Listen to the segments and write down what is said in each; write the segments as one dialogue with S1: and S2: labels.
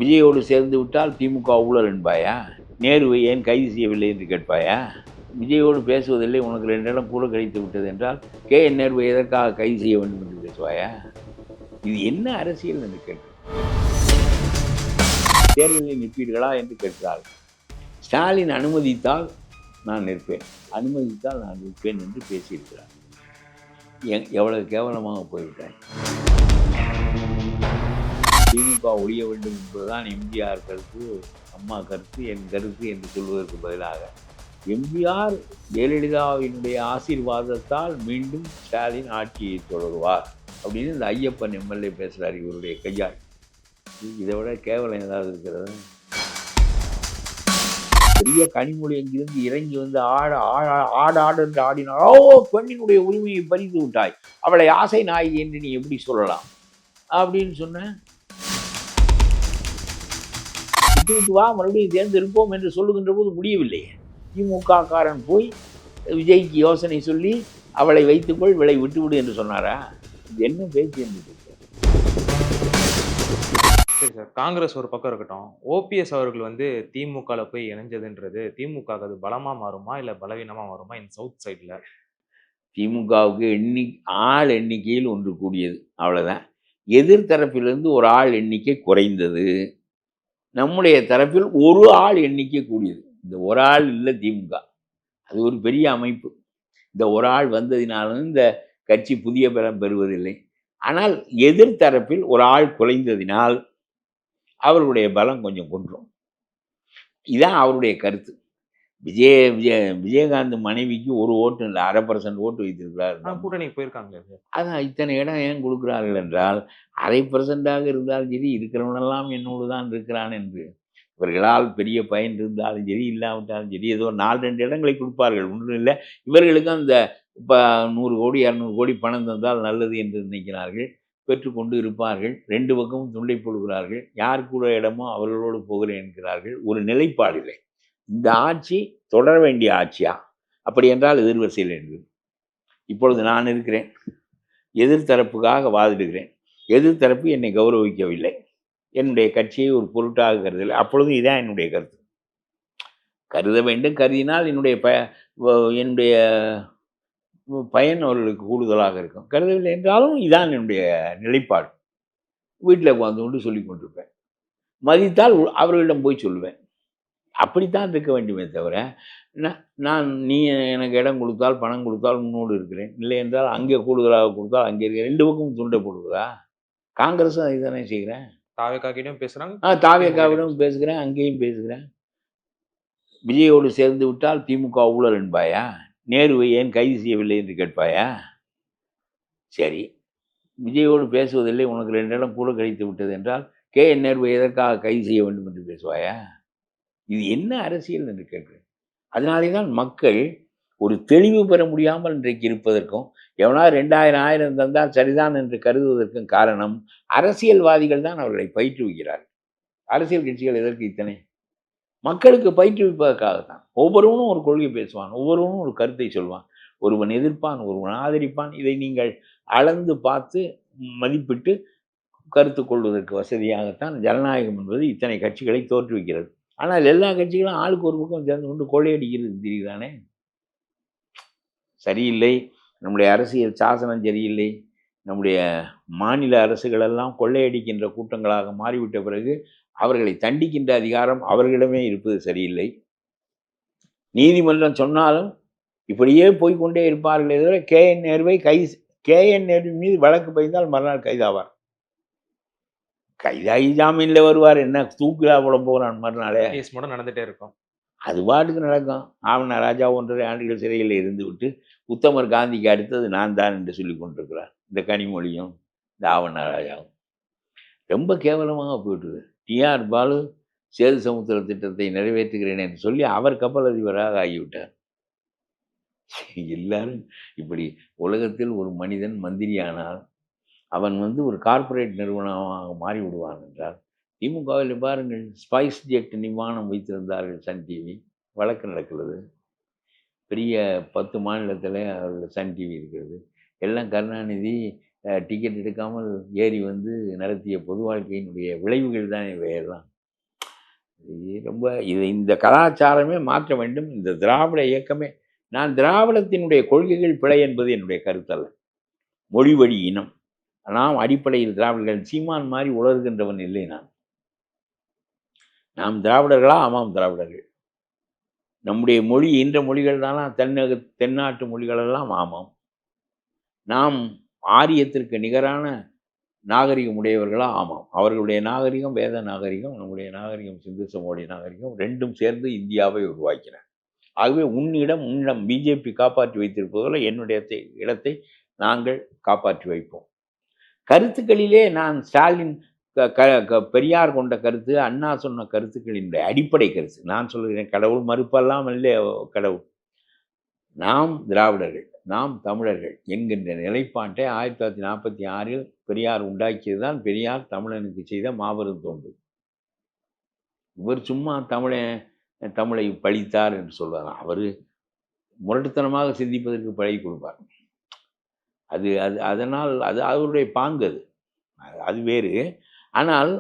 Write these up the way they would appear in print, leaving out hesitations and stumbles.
S1: விஜயோடு சேர்ந்து விட்டால் திமுக ஊழல் என்பாயா? நேருவை ஏன் கைது செய்யவில்லை என்று கேட்பாயா? விஜயோடு பேசுவதில்லை, உனக்கு 2 இடம் கூட கிடைத்து விட்டது என்றால் என் நேருவை எதற்காக கைது செய்ய வேண்டும் என்று பேசுவாயா? இது என்ன அரசியல் என்று கேட்கிறேன். தேர்தலில் நிற்பீர்களா என்று கேட்கிறார்கள். ஸ்டாலின் அனுமதித்தால் நான் நிற்பேன், அனுமதித்தால் நான் நிற்பேன் என்று பேசியிருக்கிறார். எவ்வளவு கேவலமாக போய்விட்டேன். திமுக ஒழிய வேண்டும் என்பதுதான் எம்ஜிஆர் கருத்து, அம்மா கருத்து, என் கருத்து என்று சொல்வதற்கு பதிலாக எம்ஜிஆர் ஜெயலலிதாவினுடைய ஆசீர்வாதத்தால் மீண்டும் ஸ்டாலின் ஆட்சியை தொடருவார் அப்படின்னு இந்த ஐயப்பன் எம்எல்ஏ பேசுகிறார் இவருடைய கையால். இதை விட கேவலம் ஏதாவது இருக்கிறது? பெரிய கனிமொழி எங்கிருந்து இறங்கி வந்து ஆடு என்று ஆடினார். ஓ, பெண்ணினுடைய உரிமையை பறித்து விட்டாய், அவளை ஆசை நாயகி என்று நீ எப்படி சொல்லலாம் அப்படின்னு சொன்ன. வா, மறுபடியும் தேர்ந்தெடுப்போம் என்று சொல்லுகின்ற போது முடியவில்லை. திமுக காரன் போய் விஜய்க்கு யோசனை சொல்லி அவளை வைத்துக்கொள், விலை விட்டுவிடு என்று சொன்னாரா? இது என்ன பேச்சு என்று.
S2: சரி சார், காங்கிரஸ் ஒரு பக்கம் இருக்கட்டும், ஓபிஎஸ் அவர்கள் வந்து திமுகவில் போய் இணைஞ்சதுன்றது திமுக அது பலமாக மாறுமா இல்லை பலவீனமாக மாறுமா இந்த சவுத் சைடில்?
S1: திமுகவுக்கு ஆள் எண்ணிக்கையில் ஒன்று கூடியது, அவ்வளோதான். எதிர்த்தரப்பிலிருந்து ஒரு ஆள் எண்ணிக்கை குறைந்தது, நம்முடைய தரப்பில் ஒரு ஆள் எண்ணிக்கை கூடியது. இந்த ஒரு ஆள் இல்லை திமுக, அது ஒரு பெரிய அமைப்பு. இந்த ஒரு ஆள் வந்ததினாலும் இந்த கட்சி புதிய பலம் பெறுவதில்லை. ஆனால் எதிர்த்தரப்பில் ஒரு ஆள் குறைந்ததினால் அவர்களுடைய பலம் கொஞ்சம் குன்றும். இதுதான் அவருடைய கருத்து. விஜயகாந்த் மனைவிக்கு ஒரு ஓட்டு இல்லை, 1/2% ஓட்டு வைத்திருக்கிறார்.
S2: கூட்டணி போயிருக்காங்களே.
S1: அதான் இத்தனை இடம் ஏன் கொடுக்குறார்கள் என்றால் 1/2% இருந்தாலும் சரி, இருக்கிறவனெல்லாம் என்னோடு தான் இருக்கிறான் என்று. இவர்களால் பெரிய பயன் இருந்தாலும் சரி, இல்லாவிட்டாலும் சரி, ஏதோ 4-2 இடங்களை கொடுப்பார்கள், ஒன்றும் இல்லை. இவர்களுக்கும் அந்த இப்போ 100 கோடி 200 கோடி பணம் தந்தால் நல்லது என்று நினைக்கிறார்கள், பெற்றுக்கொண்டு இருப்பார்கள். 2 பக்கமும் துண்டை போடுகிறார்கள். யார் கூட இடமோ அவர்களோடு போகிறேன் என்கிறார்கள். ஒரு நிலைப்பாடு இல்லை. இந்த ஆட்சி தொடர வேண்டிய ஆட்சியா? அப்படி என்றால் எதிர்வரிசையில் என்று இப்பொழுது நான் இருக்கிறேன், எதிர்த்தரப்புக்காக வாதிடுகிறேன். எதிர்த்தரப்பு என்னை கௌரவிக்கவில்லை, என்னுடைய கட்சியை ஒரு பொருட்டாக கருதலை. அப்பொழுது இதான் என்னுடைய கருத்து. கருத வேண்டும், கருதினால் என்னுடைய பயன் அவர்களுக்கு கூடுதலாக இருக்கும். கருதவில்லை என்றாலும் இதான் என்னுடைய நிலைப்பாடு. வீட்டில் உட்காந்து கொண்டு சொல்லி கொண்டிருப்பேன். மதித்தால் அவர்களிடம் போய் சொல்லுவேன். அப்படித்தான் இருக்க வேண்டுமே தவிர, நீ எனக்கு இடம் கொடுத்தால், பணம் கொடுத்தால் முன்னோடு இருக்கிறேன், இல்லை என்றால் அங்கே கூடுதலாக கொடுத்தால் அங்கே இருக்கிறேன், 2 பக்கமும் துண்டை போடுவதா? காங்கிரஸும் அதை தானே செய்கிறேன்.
S2: தாவேக்காவிடம் பேசுகிறாங்க,
S1: தாவேக்காவிடம் பேசுகிறேன், அங்கேயும் பேசுகிறேன். விஜயோடு சேர்ந்து விட்டால் திமுக ஊழல் என்பாயா? நேருவை ஏன் கைது செய்யவில்லை என்று கேட்பாயா? சரி, விஜயோடு பேசுவதில்லை, உனக்கு 2 இடம் கூட கிடைத்து விட்டது என்றால் என் நேருவை எதற்காக கைது செய்ய வேண்டும் என்று பேசுவாயா? இது என்ன அரசியல் என்று கேட்கிறேன். அதனாலே தான் மக்கள் ஒரு தெளிவு பெற முடியாமல் இன்றைக்கு இருப்பதற்கும், எவனா 2000 1000 தந்தால் சரிதான் என்று கருதுவதற்கும் காரணம் அரசியல்வாதிகள் தான் அவர்களை பயிற்றுவிக்கிறார்கள். அரசியல் கட்சிகள் எதற்கு இத்தனை? மக்களுக்கு பயிற்றுவிப்பதற்காகத்தான். ஒவ்வொருவனும் ஒரு கொள்கை பேசுவான், ஒவ்வொருவனும் ஒரு கருத்தை சொல்வான், ஒருவன் எதிர்ப்பான், ஒருவன் ஆதரிப்பான். இதை நீங்கள் அளந்து பார்த்து மதிப்பிட்டு கருத்து கொள்வதற்கு வசதியாகத்தான் ஜனநாயகம் என்பது இத்தனை கட்சிகளை தோற்றுவிக்கிறது. ஆனால் எல்லா கட்சிகளும் ஆளுக்கு ஒரு பக்கம் சேர்ந்து கொண்டு கொள்ளையடிக்கிறது தெரியுதானே? சரியில்லை. நம்முடைய அரசியல் சாசனம் சரியில்லை. நம்முடைய மாநில அரசுகளெல்லாம் கொள்ளையடிக்கின்ற கூட்டங்களாக மாறிவிட்ட பிறகு அவர்களை தண்டிக்கின்ற அதிகாரம் அவர்களிடமே இருப்பது சரியில்லை. நீதிமன்றம் சொன்னாலும் இப்படியே போய்கொண்டே இருப்பார்களே தவிர என் நேருவை நேரு மீது வழக்கு பதிந்தால் மறுநாள் கைதாவார். கைதாகி ஜாமீனில் வருவார். என்ன தூக்கிலா போட போகிறான் மறுநாளே?
S2: நடந்துகிட்டே இருக்கும்.
S1: அது பாட்டுக்கு நடக்கும். ஆவண ராஜா 1.5 ஆண்டுகள் சிறையில் இருந்து விட்டு உத்தமர் காந்திக்கு அடுத்தது நான் தான் என்று சொல்லி கொண்டிருக்கிறார். இந்த கனிமொழியும் இந்த ஆவண ராஜாவும் ரொம்ப கேவலமாக போயிட்டுது. டிஆர் பாலு சேது சமுத்திர திட்டத்தை நிறைவேற்றுகிறேன் என்று சொல்லி அவர் கப்பல் அதிபராக ஆகிவிட்டார். எல்லாரும் இப்படி உலகத்தில் ஒரு மனிதன் மந்திரியானால் அவன் ஒரு கார்ப்பரேட் நிறுவனமாக மாறி விடுவான் என்றால், திமுகவில் பாருங்கள், ஸ்பைஸ் ஜெட் விமானம் வைத்திருந்தார்கள் சன் டிவி, வழக்கு நடக்கிறது. பெரிய 10 மாநிலத்தில் அவர்கள் சன் டிவி இருக்கிறது. எல்லாம் கருணாநிதி டிக்கெட் எடுக்காமல் ஏறி வந்து நடத்திய பொது வாழ்க்கையினுடைய விளைவுகள் தான் இவையெல்லாம். ரொம்ப இந்த கலாச்சாரமே மாற்ற வேண்டும். இந்த திராவிட இயக்கமே நான் திராவிடத்தினுடைய கொள்கைகள் பிழை என்பது என்னுடைய கருத்தல்ல. மொழி வழி இனம். நாம் அடிப்படையில் திராவிடர்கள். சீமான் மாதிரி உலர்கின்றவன் இல்லை நான். நாம் திராவிடர்களா? ஆமாம் திராவிடர்கள். நம்முடைய மொழி ஈன்ற மொழிகள் தானா தென்னாட்டு மொழிகளெல்லாம்? ஆமாம். நாம் ஆரியத்திற்கு நிகரான நாகரிகம் உடையவர்களா? ஆமாம். அவர்களுடைய நாகரிகம் வேத நாகரிகம், நம்முடைய நாகரிகம் சிந்து சமவெளி நாகரிகம், ரெண்டும் சேர்ந்து இந்தியாவை உருவாக்கின. ஆகவே உன்னிடம் பிஜேபி காப்பாற்றி வைத்திருப்பதோல என்னுடைய இடத்தை நாங்கள் காப்பாற்றி வைப்போம். கருத்துக்களிலே நான் ஸ்டாலின் பெரியார் கொண்ட கருத்து, அண்ணா சொன்ன கருத்துக்களினுடைய அடிப்படை கருத்து. நான் சொல்லுகிறேன், கடவுள் மறுப்பெல்லாம் இல்லை கடவுள். நாம் திராவிடர்கள், நாம் தமிழர்கள் என்கின்ற நிலைப்பாட்டை 1946 பெரியார் உண்டாக்கியது தான் பெரியார் தமிழனுக்கு செய்த மாபெரும் தொண்டு. இவர் சும்மா தமிழை பழித்தார் என்று சொல்வார். அவர் முரட்டுத்தனமாக சிந்திப்பதற்கு பழகி கொடுப்பார். அது அது அதனால் அது அவருடைய பாங்கு, அது வேறு. ஆனால்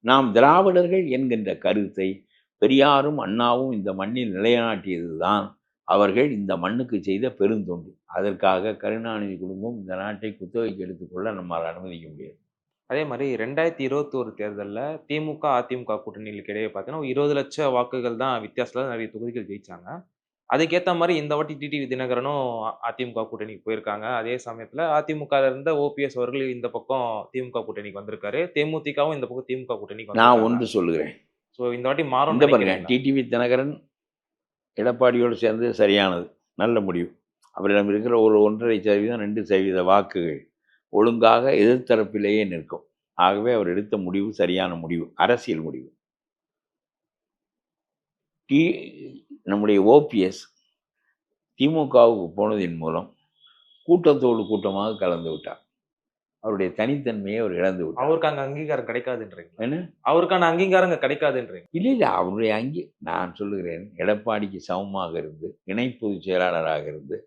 S1: நாம் திராவிடர்கள் என்கின்ற கருத்தை பெரியாரும் அண்ணாவும் இந்த மண்ணில் நிலைநாட்டியது தான் அவர்கள் இந்த மண்ணுக்கு செய்த பெருந்தொண்டு. அதற்காக கருணாநிதி குடும்பம் இந்த நாட்டை குத்தகைக்கு எடுத்துக்கொள்ள நம்மால் அனுமதிக்க முடியாது.
S2: அதே மாதிரி 2021 தேர்தலில் திமுக அதிமுக கூட்டணிகளுக்கு இடையே பார்த்தீங்கன்னா 20 லட்சம் வாக்குகள் தான் வித்தியாசத்தில் நிறைய தொகுதிகள் ஜெயிச்சாங்க. அதுக்கேற்ற மாதிரி இந்த வாட்டி டிடிவி தினகரனும் அதிமுக கூட்டணிக்கு போயிருக்காங்க. அதே சமயத்தில் அதிமுக இருந்த ஓபிஎஸ் அவர்கள் இந்த பக்கம் திமுக கூட்டணிக்கு வந்திருக்காரு. தேமுதிகவும் இந்த பக்கம் திமுக கூட்டணிக்கு
S1: நான் ஒன்று சொல்லுகிறேன்.
S2: ஸோ இந்த வாட்டி மாறும்.
S1: இந்த பாருங்க, டிடிவி தினகரன் எடப்பாடியோடு சேர்ந்து சரியானது, நல்ல முடிவு. அவரிடம் இருக்கிற ஒரு 1.5% 2% வாக்குகள் ஒழுங்காக எதிர்த்தரப்பிலேயே நிற்கும். ஆகவே அவர் எடுத்த முடிவு சரியான முடிவு, அரசியல் முடிவு. நம்முடைய ஓபிஎஸ் திமுகவுக்கு போனதின் மூலம் கூட்டத்தோடு கூட்டமாக கலந்து விட்டார். அவருடைய தனித்தன்மையை அவர் இழந்து விட்டார்.
S2: அவருக்கு அங்கே அங்கீகாரம் கிடைக்காதுன்றீங்க? என்ன அவருக்கான அங்கீகாரம் அங்கே கிடைக்காதுன்றீங்க? இல்லை,
S1: அவருடைய நான் சொல்லுகிறேன், எடப்பாடிக்கு சமமாக இருந்து இணை பொதுச் செயலாளராக இருந்து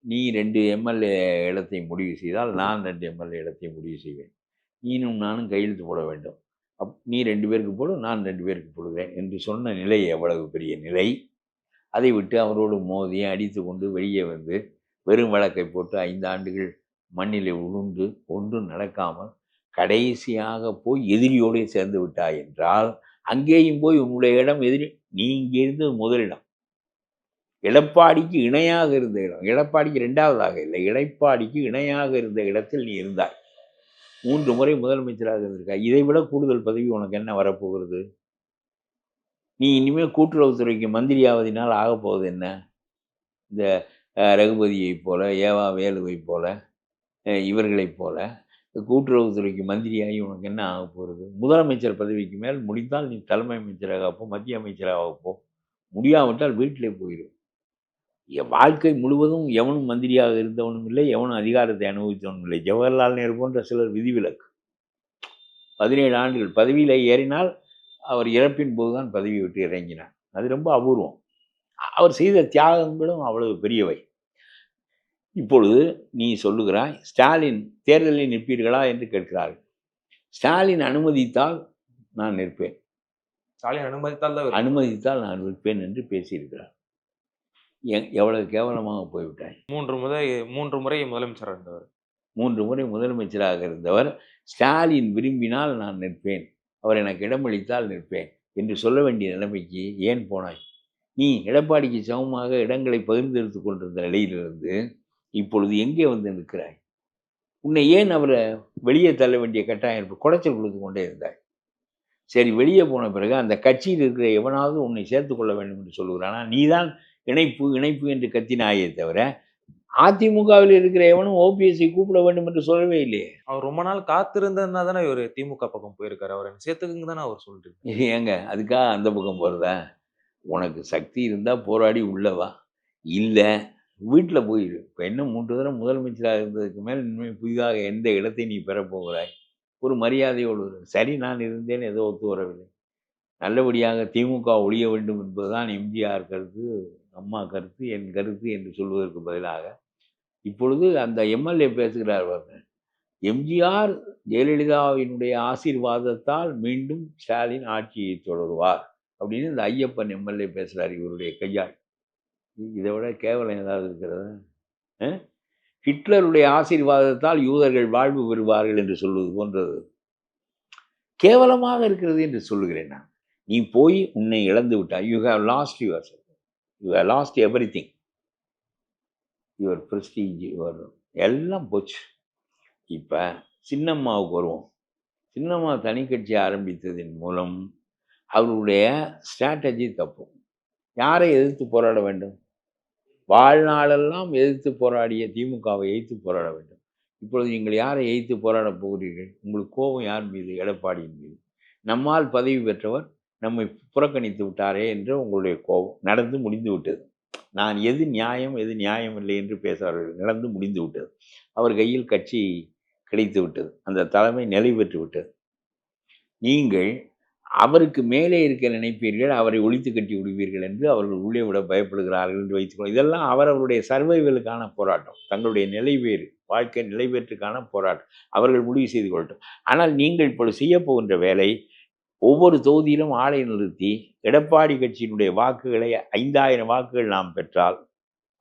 S1: நீ 2 எம்எல்ஏ இடத்தை முடிவு செய்தால் நான் 2 எம்எல்ஏ இடத்தை முடிவு செய்வேன். நீனும் நானும் கையெழுத்து போட வேண்டும். நீ 2 பேருக்கு போடு, நான் 2 பேருக்கு போடுவேன் என்று சொன்ன நிலை எவ்வளவு பெரிய நிலை. அதை விட்டு அவரோடு மோதி அடித்து கொண்டு வெளியே வந்து வெறும் வழக்கை போட்டு 5 ஆண்டுகள் மண்ணிலே உளுந்து ஒன்றும் நடக்காமல் கடைசியாக போய் எதிரியோடு சேர்ந்து விட்டாய் என்றால் அங்கேயும் போய் உன்னுடைய இடம் எதிரி. நீ இங்கே இருந்தது முதலிடம், எடப்பாடிக்கு இணையாக இருந்த இடம். எடப்பாடிக்கு 2வதாக இல்லை, எடப்பாடிக்கு இணையாக இருந்த இடத்தில் நீ இருந்தாய். 3 முறை முதலமைச்சராக இருந்திருக்காய். இதை விட கூடுதல் பதவி உனக்கு என்ன வரப்போகிறது? நீ இனிமேல் கூட்டுறவுத்துறைக்கு மந்திரியாவதினால் ஆகப்போவது என்ன? இந்த ரகுபதியை போல, ஏவா வேலுவை போல, இவர்களைப் போல கூட்டுறவுத்துறைக்கு மந்திரியாகி உனக்கு என்ன ஆக போகிறது? முதலமைச்சர் பதவிக்கு மேல் முடிந்தால் நீ தலைமை அமைச்சராக போ, மத்திய அமைச்சராக போ. முடியாவிட்டால் வீட்டிலே போயிடும். வாழ்க்கை முழுவதும் எவனும் மந்திரியாக இருந்தவனும் இல்லை, எவனும் அதிகாரத்தை அனுபவித்தவனும் இல்லை. ஜவஹர்லால் நேரு போன்ற சிலர் விதிவிலக்கு. 17 ஆண்டுகள் பதவியில் ஏறினால் அவர் இறப்பின் போதுதான் பதவி விட்டு இறங்கினார். அது ரொம்ப அபூர்வம். அவர் செய்த தியாகங்களும் அவ்வளவு பெரியவை. இப்பொழுது நீ சொல்லுகிறாய், ஸ்டாலின் தேர்தலில் நிற்பீர்களா என்று கேட்கிறார்கள். ஸ்டாலின் அனுமதித்தால் நான் நிற்பேன்,
S2: ஸ்டாலின்
S1: அனுமதித்தால் நான் நிற்பேன் என்று பேசியிருக்கிறார். எவ்வளவு கேவலமாக போய்விட்டாய்.
S2: 3 முறை முதலமைச்சராக இருந்தவர்.
S1: 3 முறை முதலமைச்சராக இருந்தவர் ஸ்டாலின் விரும்பினால் நான் நிற்பேன், அவர் எனக்கு இடமளித்தால் நிற்பேன் என்று சொல்ல வேண்டிய நிலைமைக்கு ஏன் போனாய்? நீ எடப்பாடிக்கு சமமாக இடங்களை பகிர்ந்தெடுத்து கொண்டிருந்த நிலையிலிருந்து இப்பொழுது எங்கே வந்து நிற்கிறாய்? உன்னை ஏன் அவரை வெளியே தள்ள வேண்டிய கட்டாயம் குடைச்சல் கொடுத்து கொண்டே இருந்தாய். சரி, வெளியே போன பிறகு அந்த கட்சியில் இருக்கிற எவனாவது உன்னை சேர்த்து கொள்ள வேண்டும் என்று சொல்லுகிறானா? நீதான் இணைப்பு இணைப்பு என்று கத்தினாயே தவிர அதிமுகவில் இருக்கிற எவனும் ஓபிஎஸ்ஐ கூப்பிட வேண்டும் என்று சொல்லவே இல்லையே.
S2: அவர் ரொம்ப நாள் காத்திருந்ததுனா தானே ஒரு திமுக பக்கம் போயிருக்காரு. அவர் சேர்த்துக்குங்க தானே அவர் சொல்லிட்டு.
S1: ஏங்க அதுக்காக அந்த பக்கம் போகிறதா? உனக்கு சக்தி இருந்தால் போராடி உள்ளவா, இல்லை வீட்டில் போயிடு. இப்போ என்ன 3 தடவை முதலமைச்சராக இருந்ததுக்கு மேல் இனிமேல் புதிதாக எந்த இடத்தை நீ பெறப்போகிறாய்? ஒரு மரியாதையோடு. சரி, நான் இருந்தேன், ஏதோ ஒத்து வரவில்லை. நல்லபடியாக திமுக ஒழிய வேண்டும் என்பதுதான் எம்ஜிஆர் கருத்து, அம்மா கருத்து, என் கருத்து என்று சொல்வதற்கு பதிலாக இப்பொழுது அந்த எம்எல்ஏ பேசுகிறார். எம்ஜிஆர் ஜெயலலிதாவினுடைய ஆசீர்வாதத்தால் மீண்டும் ஸ்டாலின் ஆட்சியை தொடருவார் அப்படின்னு இந்த ஐயப்பன் எம்எல்ஏ பேசுகிறார் இவருடைய கையால். இதை விட கேவலம் ஏதாவது இருக்கிறதா? ஹிட்லருடைய ஆசீர்வாதத்தால் யூதர்கள் வாழ்வு பெறுவார்கள் என்று சொல்வது போன்றது கேவலமாக இருக்கிறது என்று சொல்லுகிறேன் நான். நீ போய் உன்னை இழந்து விட்டாய். You have last your you have last every thing, your prestige, your எல்லாம் போச்சு. இப்போ சின்னம்மாவுக்கு வருவோம். சின்னம்மா தனி கட்சி ஆரம்பித்ததன் மூலம் அவருடைய ஸ்ட்ராட்டஜி தப்பு. யாரை எதிர்த்து போராட வேண்டும்? வாழ்நாளெல்லாம் எதிர்த்து போராடிய திமுகவை எதிர்த்து போராட வேண்டும். இப்பொழுது நீங்கள் யாரை எதிர்த்து போராட போகிறீர்கள்? உங்களுக்கு கோபம் யார் மீது? எடப்பாடியின் மீது. நம்மால் பதவி பெற்றவர் நம்மை புறக்கணித்து விட்டாரே என்று உங்களுடைய கோபம். நடந்து முடிந்து விட்டது. நான் எது நியாயம் எது நியாயம் இல்லை என்று பேசுவார்கள். நடந்து முடிந்து விட்டது. அவர் கையில் கட்சி கிடைத்து விட்டது. அந்த தலைமை நிலை பெற்று விட்டது. நீங்கள் அவருக்கு மேலே இருக்க நினைப்பீர்கள், அவரை ஒழித்து கட்டி விடுவீர்கள் என்று அவர்கள் உள்ளே விட பயப்படுகிறார்கள் என்று வைத்துக்கொள்ள. இதெல்லாம் அவர்களுடைய சர்வைவலுக்கான போராட்டம், தங்களுடைய நிலைவேறு வாழ்க்கை நிலைவேற்றுக்கான போராட்டம். அவர்கள் முடிவு செய்து கொள்ளட்டும். ஆனால் நீங்கள் இப்பொழுது செய்ய போகின்ற வேலை, ஒவ்வொரு தொகுதியிலும் ஆளை நிறுத்தி எடப்பாடி கட்சியினுடைய வாக்குகளை 5000 வாக்குகள் நாம் பெற்றால்,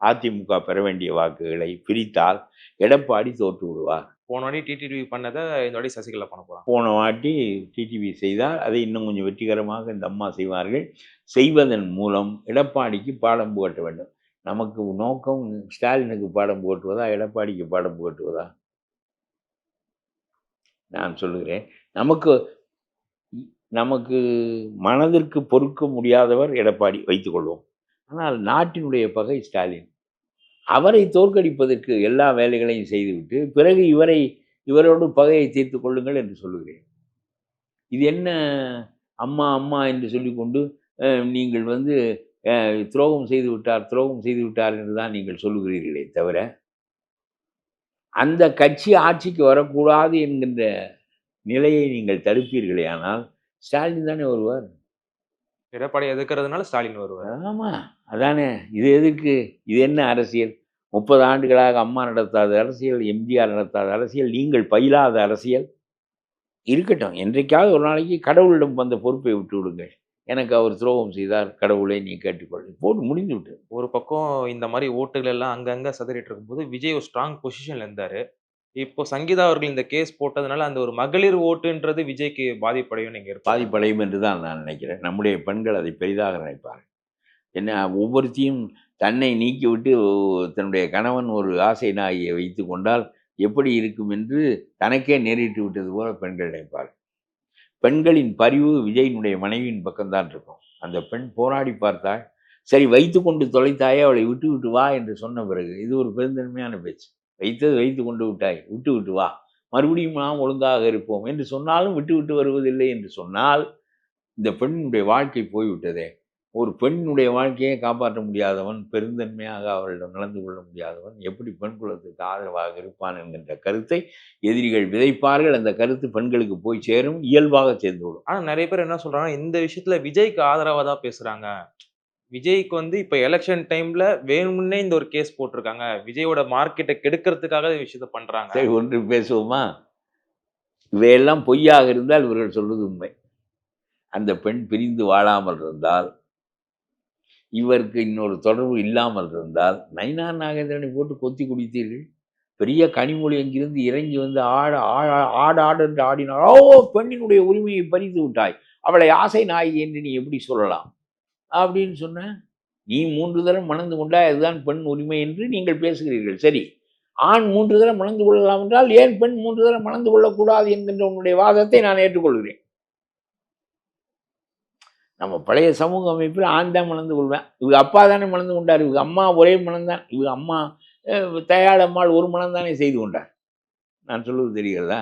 S1: அதிமுக பெற வேண்டிய வாக்குகளை பிரித்தால் எடப்பாடி தோற்று விடுவார்.
S2: போன வாட்டி டிடிவி பண்ணதை இந்த வாட்டி சசிகலா பண்ண போகிறாங்க.
S1: போன வாட்டி டிடிவி செய்தால் அதை இன்னும் கொஞ்சம் வெற்றிகரமாக இந்த அம்மா செய்வார்கள். செய்வதன் மூலம் எடப்பாடிக்கு பாடம் புகட்ட வேண்டும். நமக்கு நோக்கம் ஸ்டாலினுக்கு பாடம் புகட்டுவதா, எடப்பாடிக்கு பாடம் புகட்டுவதா? நான் சொல்லுகிறேன், நமக்கு மனதிற்கு பொறுக்க முடியாதவர் எடப்பாடி, வைத்துக்கொள்வோம். ஆனால் நாட்டினுடைய பகை ஸ்டாலின். அவரை தோற்கடிப்பதற்கு எல்லா வேலைகளையும் செய்துவிட்டு பிறகு இவரோடு பகையை தீர்த்து கொள்ளுங்கள் என்று சொல்லுகிறேன். இது என்ன அம்மா அம்மா என்று சொல்லிக்கொண்டு நீங்கள் துரோகம் செய்து விட்டார் என்று தான் நீங்கள் சொல்லுகிறீர்களே தவிர, அந்த கட்சி ஆட்சிக்கு வரக்கூடாது என்கின்ற நிலையை நீங்கள் தடுப்பீர்களே. ஆனால் ஸ்டாலின் தானே வருவார்.
S2: எடப்பாடி எதிர்க்கிறதுனால ஸ்டாலின் வருவார்.
S1: ஆமாம், அதானே. இது எதுக்கு? இது என்ன அரசியல்? 30 ஆண்டுகளாக அம்மா நடத்தாத அரசியல், எம்ஜிஆர் நடத்தாத அரசியல், நீங்கள் பயிலாத அரசியல். இருக்கட்டும், என்றைக்காவது ஒரு நாளைக்கு கடவுளிடம் வந்த பொறுப்பை விட்டு விடுங்கள். எனக்கு அவர் துரோகம் செய்தார், கடவுளை நீ கேட்டுக்கொள், போட்டு முடிந்து விட்டு.
S2: ஒரு பக்கம் இந்த மாதிரி ஓட்டுகள் எல்லாம் அங்கங்கே சதறிட்டு இருக்கும்போது விஜய் ஒரு ஸ்ட்ராங் பொசிஷனில் இருந்தார். இப்போ சங்கீதா அவர்கள் இந்த கேஸ் போட்டதுனால அந்த ஒரு மகளிர் ஓட்டுன்றது விஜய்க்கு பாதிப்படையும் நீங்கள்
S1: பாதிப்படையும் என்று தான் நான் நினைக்கிறேன். நம்முடைய பெண்கள் அதை பெரிதாக நினைப்பார்கள். என்ன, ஒவ்வொருத்தையும் தன்னை நீக்கிவிட்டு தன்னுடைய கணவன் ஒரு ஆசை நாயை வைத்து கொண்டால் எப்படி இருக்கும் என்று தனக்கே நேரிட்டு விட்டது போல பெண்கள் நினைப்பார்கள். பெண்களின் பரிவு விஜயினுடைய மனைவியின் பக்கம்தான் இருக்கும். அந்த பெண் போராடி பார்த்தாள். சரி, வைத்து கொண்டு தொலைத்தாயே, அவளை விட்டு விட்டு வா என்று சொன்ன பிறகு, இது ஒரு பெருந்தன்மையான பேச்சு. வைத்து கொண்டு விட்டாய், விட்டு விட்டு வா, மறுபடியும் நாம் ஒழுங்காக இருப்போம் என்று சொன்னாலும் விட்டு விட்டு வருவதில்லை என்று சொன்னால் இந்த பெண்ணுடைய வாழ்க்கை போய்விட்டதே. ஒரு பெண்ணுடைய வாழ்க்கையை காப்பாற்ற முடியாதவன், பெருந்தன்மையாக அவளிடம் நடந்து கொள்ள முடியாதவன் எப்படி பெண் குலத்துக்கு ஆதரவாக இருப்பான் என்கின்ற கருத்தை எதிரிகள் விதைப்பார்கள். அந்த கருத்து பெண்களுக்கு போய் சேரும், இயல்பாக சேர்ந்து விடும்.
S2: ஆனால் நிறைய பேர் என்ன சொல்றாங்கன்னா, இந்த விஷயத்துல விஜய்க்கு ஆதரவாக தான் பேசுறாங்க. விஜய்க்கு இப்போ எலெக்ஷன் டைம்ல வேணும்னே இந்த ஒரு கேஸ் போட்டிருக்காங்க, விஜயோட மார்க்கெட்டை கெடுக்கிறதுக்காக இந்த விஷயத்த பண்றாங்க.
S1: சரி, ஒன்று பேசுவோமா? இவையெல்லாம் பொய்யாக இருந்தால் இவர்கள் சொல்வது உண்மை. அந்த பெண் பிரிந்து வாழாமல் இருந்தால், இவருக்கு இன்னொரு தொடர்பு இல்லாமல் இருந்தால், நயினார் நாகேந்திரனை போட்டு கொத்தி குடித்தீர்கள். பெரிய கனிமொழி அங்கிருந்து இறங்கி வந்து ஆடு என்று ஆடினார். ஓ, பெண்ணினுடைய உரிமையை பறித்து விட்டாய், அவளை ஆசை நாய் என்று நீ எப்படி சொல்லலாம் அப்படின்னு சொன்ன. நீ 3 தரம் மணந்து கொண்டாய், அதுதான் பெண் உரிமை என்று நீங்கள் பேசுகிறீர்கள். சரி, ஆண் 3 தரம் மணந்து கொள்ளலாம் என்றால் ஏன் பெண் 3 தரம் மணந்து கொள்ளக்கூடாது என்கின்ற உன்னுடைய வாதத்தை நான் ஏற்றுக்கொள்கிறேன். நம்ம பழைய சமூக அமைப்பில் ஆண் தான் மணந்து கொள்வேன். இவங்க அப்பா தானே மணந்து கொண்டார், இவங்க அம்மா ஒரே மனம்தான், இவங்க அம்மா தயாளம்மாள் ஒரு மனம்தானே செய்து கொண்டார். நான் சொல்வது தெரிகிறதா?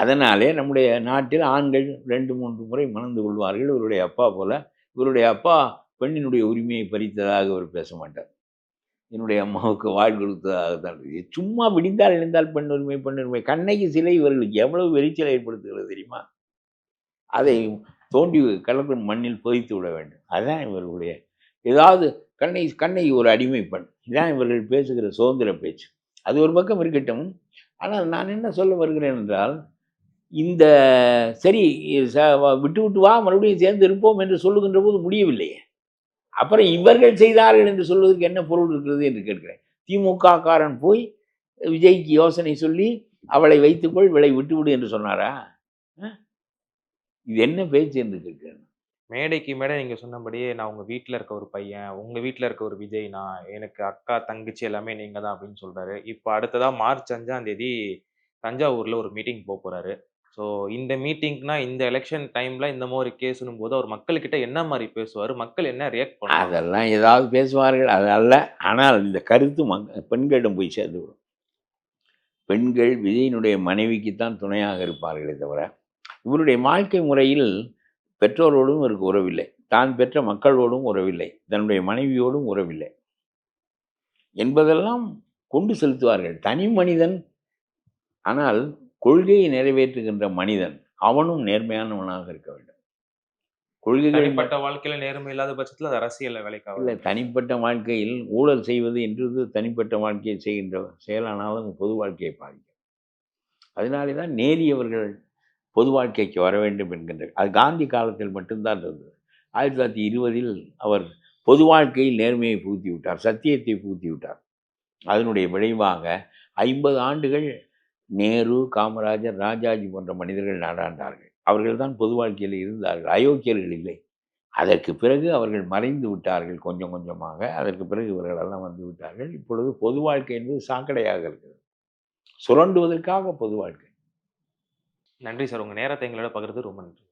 S1: அதனாலே நம்முடைய நாட்டில் ஆண்கள் 2-3 முறை மணந்து கொள்வார்கள். இவருடைய அப்பா போல. இவருடைய அப்பா பெண்ணினுடைய உரிமையை பறித்ததாக அவர் பேச மாட்டார். என்னுடைய அம்மாவுக்கு வாழ் கொடுத்ததாகத்தான். சும்மா விடிந்தால் எழுந்தால் பெண் உரிமை. கண்ணகி சிலை இவர்களுக்கு எவ்வளவு வெறிச்சலை ஏற்படுத்துகிறது தெரியுமா? அதை தோண்டி கடற்கரை மண்ணில் புதைத்து விட வேண்டும். அதுதான் இவர்களுடைய ஏதாவது கண்ணகி ஒரு அடிமை பெண். இதுதான் இவர்கள் பேசுகிற சுதந்திர பேச்சு. அது ஒரு பக்கம் இருக்கட்டும். ஆனால் நான் என்ன சொல்ல வருகிறேன் என்றால், இந்த சரி விட்டு விட்டு வா மறுபடியும் சேர்ந்து இருப்போம் என்று சொல்லுகின்ற போது முடியவில்லையே. அப்புறம் இவர்கள் செய்தார்கள் என்று சொல்வதற்கு என்ன பொருள் இருக்கிறது என்று கேட்கிறேன். திமுக காரன் போய் விஜய்க்கு யோசனை சொல்லி, அவளை வைத்துக்கொள், இவளை விட்டுவிடு என்று சொன்னாரா? அ இது என்ன பேச்சு என்று கேட்கிறேன்.
S2: மேடைக்கு மேடை நீங்க சொன்னபடியே, "நான் உங்க வீட்ல இருக்க ஒரு பையன், உங்க வீட்ல இருக்க ஒரு விஜய் நான். எனக்கு அக்கா, தங்கச்சி எல்லாமே நீங்க தான்" அப்படின்னு சொல்றாரு. இப்ப அடுத்ததா மார்ச் 5ஆம் தேதி தஞ்சாவூர்ல ஒரு மீட்டிங் போறாரு. ஸோ இந்த மீட்டிங்னா, இந்த எலக்ஷன் டைம்ல இந்த மாரி கேஸ்ன்னும்போது, அவர் மக்கள்கிட்ட என்ன மாரி பேசுவாரு? மக்கள் என்ன ரியாக்ட் பண்ணுவாங்க?
S1: அதெல்லாம் ஏதாவது பேசுவார்கள். அது அல்ல. ஆனால் இந்த கருத்து பெண்களிடம் போய் சேர்ந்துவிடும். பெண்கள் விஜயினுடைய மனைவிக்குத்தான் துணையாக இருப்பார்களே தவிர, இவருடைய வாழ்க்கை முறையில் பெற்றோரோடும் இவருக்கு உறவில்லை. தான் பெற்ற மக்களோடும் உறவில்லை. தன்னுடைய மனைவியோடும் உறவில்லை. என்பதெல்லாம் கொண்டு செலுத்துவார்கள். தனி மனிதன், ஆனால் கொள்கையை நிறைவேற்றுகின்ற மனிதன், அவனும் நேர்மையானவனாக இருக்க வேண்டும். கொள்கைகளை
S2: தனிப்பட்ட வாழ்க்கையில நேர்மை இல்லாத பட்சத்துல அது அரசியல்ல வேலைக்கு
S1: இல்ல,
S2: ஆகாது.
S1: தனிப்பட்ட வாழ்க்கையில் ஊழல் செய்வது என்றது தனிப்பட்ட வாழ்க்கையை செய்கின்ற செயலானாலும் பொது வாழ்க்கையை பாதிக்கும். அதனாலே தான் நேரி அவர்கள் பொது வாழ்க்கைக்கு வர வேண்டும் என்கின்ற அது காந்தி காலத்தில் மட்டும்தான் இருந்தது. 1920 அவர் பொது வாழ்க்கையில் நேர்மையை புகுத்தி விட்டார், சத்தியத்தை புகுத்தி விட்டார். அதனுடைய விளைவாக 50 ஆண்டுகள் நேரு, காமராஜர், ராஜாஜி போன்ற மனிதர்கள் நாடாண்டார்கள். அவர்கள் தான் பொது வாழ்க்கையில் இருந்தார்கள், அயோக்கியர்கள் இல்லை. அதற்கு பிறகு அவர்கள் மறைந்து விட்டார்கள் கொஞ்சம் கொஞ்சமாக. அதற்கு பிறகு இவர்களெல்லாம் வந்து விட்டார்கள். இப்பொழுது பொது வாழ்க்கை என்பது சாக்கடையாக இருக்கிறது. சுரண்டுவதற்காக பொது வாழ்க்கை.
S2: நன்றி சார். உங்க நேரத்த எங்களோட பகிர்ந்தது ரொம்ப நன்றி.